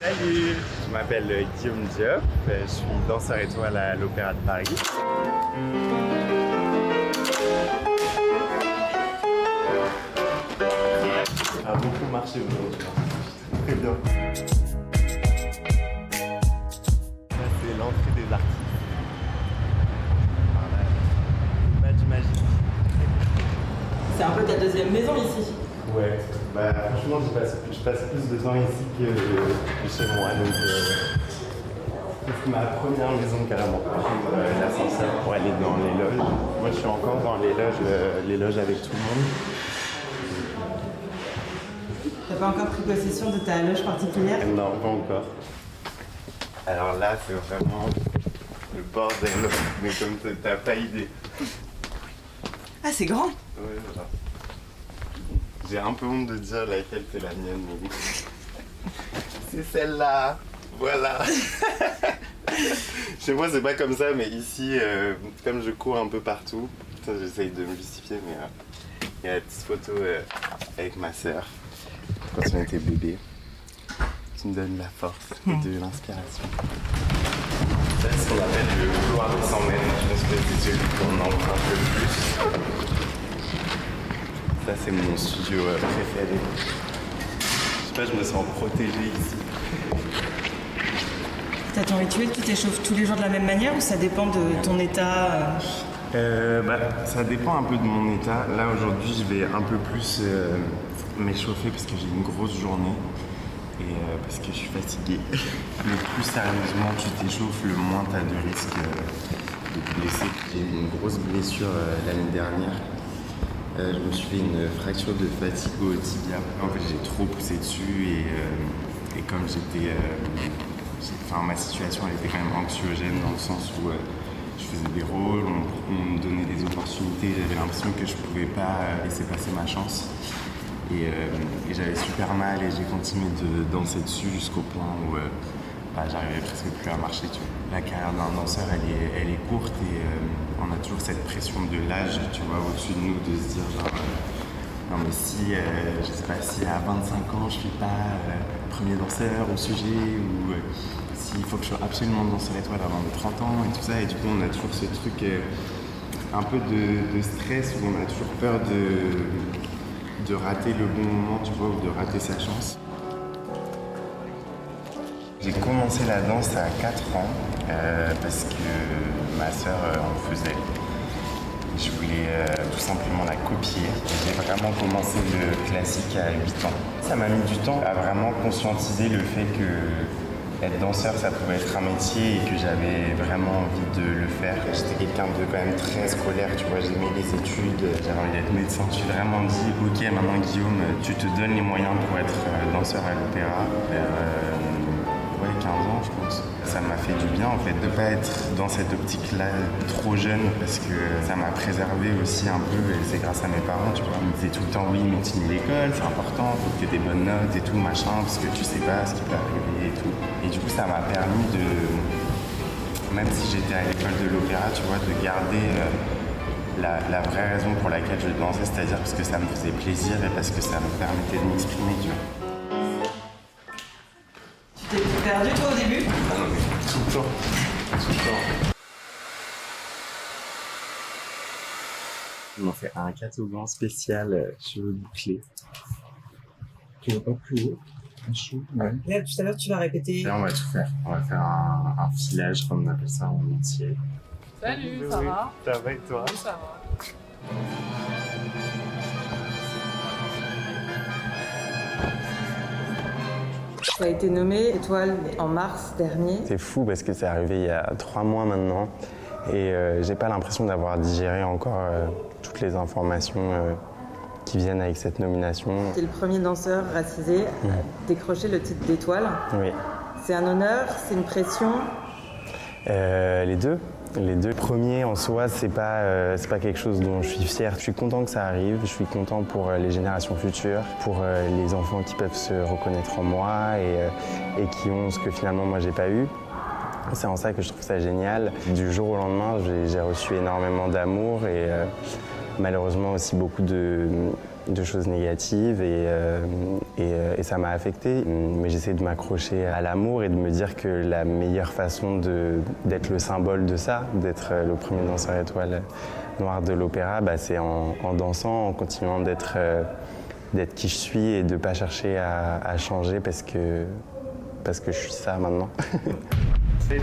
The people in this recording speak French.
Salut, je m'appelle Guillaume Diop, je suis danseur étoile à l'Opéra de Paris. Ça a beaucoup marché aujourd'hui, très bien. Là c'est l'entrée des artistes. Voilà. Match magique. C'est un peu ta deuxième maison ici. Ouais, bah franchement je passe plus de temps ici que chez moi, donc c'est ma première maison carrément. L'ascenseur pour aller dans les loges. Moi je suis encore dans les loges avec tout le monde. T'as pas encore pris possession de ta loge particulière? Non, pas encore. Alors là c'est vraiment le bordel, mais comme t'as pas idée. Ah, c'est grand. Ouais, voilà. J'ai un peu honte de dire laquelle c'est la mienne, mais c'est celle-là, voilà. Chez moi c'est pas comme ça, mais ici, comme je cours un peu partout, j'essaye de me justifier, mais il y a la petite photo avec ma sœur, quand on était bébé, qui me donne de la force et de l'inspiration. Ça c'est ce qu'on appelle le couloir des 100 mètres, je pense que c'est celui qu'on emprunte le plus. Ça c'est mon studio préféré. Je sais pas, je me sens protégé ici. T'as ton rituel qui t'échauffe tous les jours de la même manière ou ça dépend de ton état? Ça dépend un peu de mon état. Là aujourd'hui je vais un peu plus m'échauffer parce que j'ai une grosse journée et parce que je suis fatigué. Le plus sérieusement tu t'échauffes, le moins tu as de risque de te blesser. J'ai eu une grosse blessure l'année dernière. Je me suis fait une fracture de fatigue au tibia. En fait, j'ai trop poussé dessus et comme ma situation elle était quand même anxiogène dans le sens où je faisais des rôles, on me donnait des opportunités, j'avais l'impression que je pouvais pas laisser passer ma chance. Et j'avais super mal et j'ai continué de danser dessus jusqu'au point où j'arrivais presque plus à marcher. Tu vois. La carrière d'un danseur, elle est courte et on a toujours cette pression de l'âge, tu vois, au-dessus de nous, de se dire genre, non mais si, je sais pas, si à 25 ans je suis pas premier danseur au sujet ou s'il faut que je sois absolument danseur étoile avant mes 30 ans et tout ça, et du coup on a toujours ce truc un peu de stress où on a toujours peur de rater le bon moment, tu vois, ou de rater sa chance. J'ai commencé la danse à 4 ans parce que ma sœur en faisait. Je voulais tout simplement la copier. J'ai vraiment commencé le classique à 8 ans. Ça m'a mis du temps à vraiment conscientiser le fait que être danseur, ça pouvait être un métier et que j'avais vraiment envie de le faire. J'étais quelqu'un de quand même très scolaire, tu vois, j'aimais les études, j'avais envie d'être médecin. Je me suis vraiment dit, ok, maintenant Guillaume, tu te donnes les moyens pour être danseur à l'opéra. 15 ans je pense. Ça m'a fait du bien en fait de pas être dans cette optique-là trop jeune parce que ça m'a préservé aussi un peu et c'est grâce à mes parents, tu vois. Ils me disaient tout le temps oui mais tu finis l'école, c'est important, faut que tu aies des bonnes notes et tout machin parce que tu sais pas ce qui peut arriver et tout. Et du coup ça m'a permis de, même si j'étais à l'école de l'opéra, tu vois, de garder la vraie raison pour laquelle je dansais, c'est-à-dire parce que ça me faisait plaisir et parce que ça me permettait de m'exprimer, tu vois. T'es perdu toi au début? Ah non mais tout le temps. Je m'en fais un catogan spécial cheveux bouclés. Tu vas pas plus haut? Ouais. Là, tout à l'heure, tu vas répéter. Là, on va tout faire. On va faire un filage, comme on appelle ça en entier. Salut, ça va? Ça va et toi? Oui, ça va. Tu as été nommée étoile en mars dernier. C'est fou parce que c'est arrivé il y a 3 mois maintenant et j'ai pas l'impression d'avoir digéré encore toutes les informations qui viennent avec cette nomination. Tu es le premier danseur racisé à décrocher le titre d'étoile. Oui. C'est un honneur, c'est une pression. Les deux. Les deux premiers en soi, c'est pas quelque chose dont je suis fier. Je suis content que ça arrive, je suis content pour les générations futures, pour les enfants qui peuvent se reconnaître en moi et qui ont ce que finalement moi j'ai pas eu. C'est en ça que je trouve ça génial. Du jour au lendemain, j'ai reçu énormément d'amour et malheureusement aussi beaucoup de de choses négatives et ça m'a affecté. Mais j'essaie de m'accrocher à l'amour et de me dire que la meilleure façon d'être le symbole de ça, d'être le premier danseur étoile noir de l'opéra, c'est en dansant, en continuant d'être qui je suis et de ne pas chercher à changer parce que je suis ça maintenant. Salut.